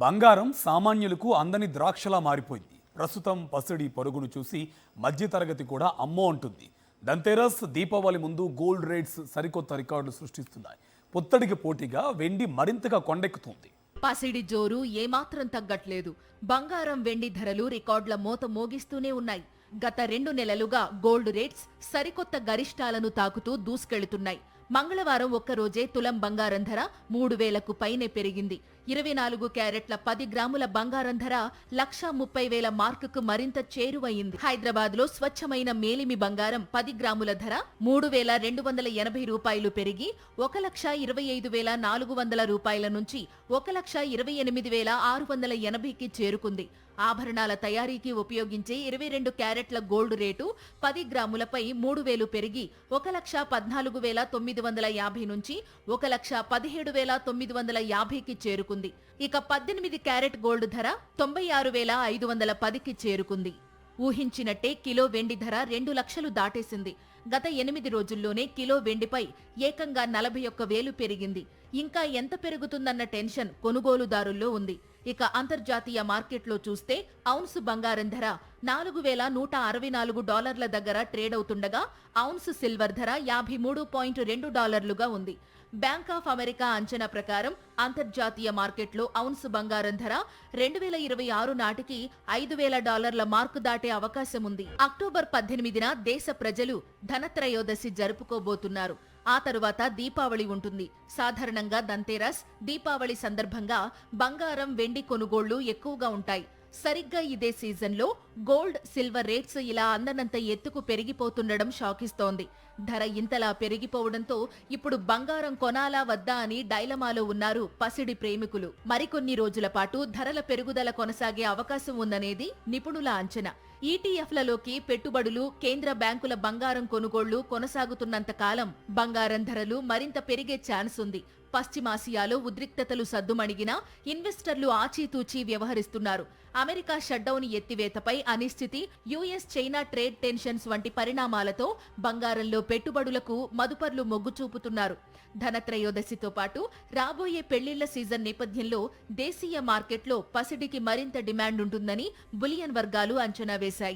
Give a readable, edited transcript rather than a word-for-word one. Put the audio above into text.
బంగారం సామాన్యులకు అందని ద్రాక్షలా మారిపోయింది. ప్రస్తుతం పసిడి పరుగును చూసి మధ్యతరగతి కూడా అమ్మో అంటుంది. ధన్తెరస్, దీపావళి ముందు గోల్డ్ రేట్స్ సరికొత్త రికార్డులు సృష్టిస్తున్నాయి. పుత్తడికి పోటీగా వెండి మరింతగా కొండెక్కుతుంది. పసిడి జోరు ఏమాత్రం తగ్గట్లేదు. బంగారం, వెండి ధరలు రికార్డుల మోత మోగిస్తూనే ఉన్నాయి. గత 2 నెలలుగా గోల్డ్ రేట్స్ సరికొత్త గరిష్టాలను తాకుతూ దూసుకెళ్తున్నాయి. మంగళవారం ఒక్కరోజే తులం బంగారం ధర 3,000కు పైనే పెరిగింది. 24 క్యారెట్ల 10 గ్రాముల బంగారం ధర 1,30,000 మార్కుకు మరింత చేరువయింది. హైదరాబాద్ లో స్వచ్ఛమైన మేలిమి బంగారం 10 గ్రాముల ధర 3,280 రూపాయలు పెరిగి 1,25,400 రూపాయల నుంచి 1,28,680కి చేరుకుంది. ఆభరణాల తయారీకి ఉపయోగించే 22 క్యారెట్ల గోల్డ్ రేటు 10 గ్రాములపై 3,000 పెరిగి 1,14,950 నుంచి 1,17,950కి చేరుకుంది. ఇక 18 క్యారెట్ గోల్డ్ ధర 96,510కి చేరుకుంది. ఊహించినట్టే కిలో వెండి ధర 2 లక్షలు దాటేసింది. గత 8 రోజుల్లోనే కిలో వెండిపై ఏకంగా 41,000 పెరిగింది. ఇంకా ఎంత పెరుగుతుందన్న టెన్షన్ కొనుగోలుదారుల్లో ఉంది. ఇక అంతర్జాతీయ మార్కెట్లో చూస్తే ఔన్సు బంగారం ధర $4,164 దగ్గర ట్రేడ్ అవుతుండగా ఔన్సు సిల్వర్ ధర $53.2గా ఉంది. బ్యాంక్ ఆఫ్ అమెరికా అంచనా ప్రకారం అంతర్జాతీయ మార్కెట్లో ఔన్సు బంగారం ధర 2026 నాటికి $5,000 మార్కు దాటే అవకాశం ఉంది. అక్టోబర్ 18న దేశ ప్రజలు ధనత్రయోదశి జరుపుకోబోతున్నారు. ఆ తరువాత దీపావళి ఉంటుంది. సాధారణంగా ధన్తెరస్, దీపావళి సందర్భంగా బంగారం, వెండి కొనుగోళ్లు ఎక్కువగా ఉంటాయి. సరిగ్గా ఇదే సీజన్లో గోల్డ్, సిల్వర్ రేట్స్ ఇలా అందనంత ఎత్తుకు పెరిగిపోతుండడం షాకిస్తోంది. ధర ఇంతలా పెరిగిపోవడంతో ఇప్పుడు బంగారం కొనాలా వద్దా అని డైలమాలో ఉన్నారు పసిడి ప్రేమికులు. మరికొన్ని రోజుల పాటు ధరల పెరుగుదల కొనసాగే అవకాశం ఉందనేది నిపుణుల అంచనా. ఈటీఎఫ్లలోకి పెట్టుబడులు, కేంద్ర బ్యాంకుల బంగారం కొనుగోళ్లు కొనసాగుతున్నంత కాలం బంగారం ధరలు మరింత పెరిగే ఛాన్స్ ఉంది. పశ్చిమాసియాలో ఉద్రిక్తతలు సద్దుమణిగినా ఇన్వెస్టర్లు ఆచితూచి వ్యవహరిస్తున్నారు. అమెరికా షట్డౌన్ ఎత్తివేతపై అనిశ్చితి, యుఎస్ చైనా ట్రేడ్ టెన్షన్స్ వంటి పరిణామాలతో బంగారంలో పెట్టుబడులకు మదుపర్లు మొగ్గు చూపుతున్నారు. ధనత్రయోదశితో పాటు రాబోయే పెళ్లిళ్ల సీజన్ నేపథ్యంలో దేశీయ మార్కెట్లో పసిడికి మరింత డిమాండ్ ఉంటుందని బులియన్ వర్గాలు అంచనా వేశాయి.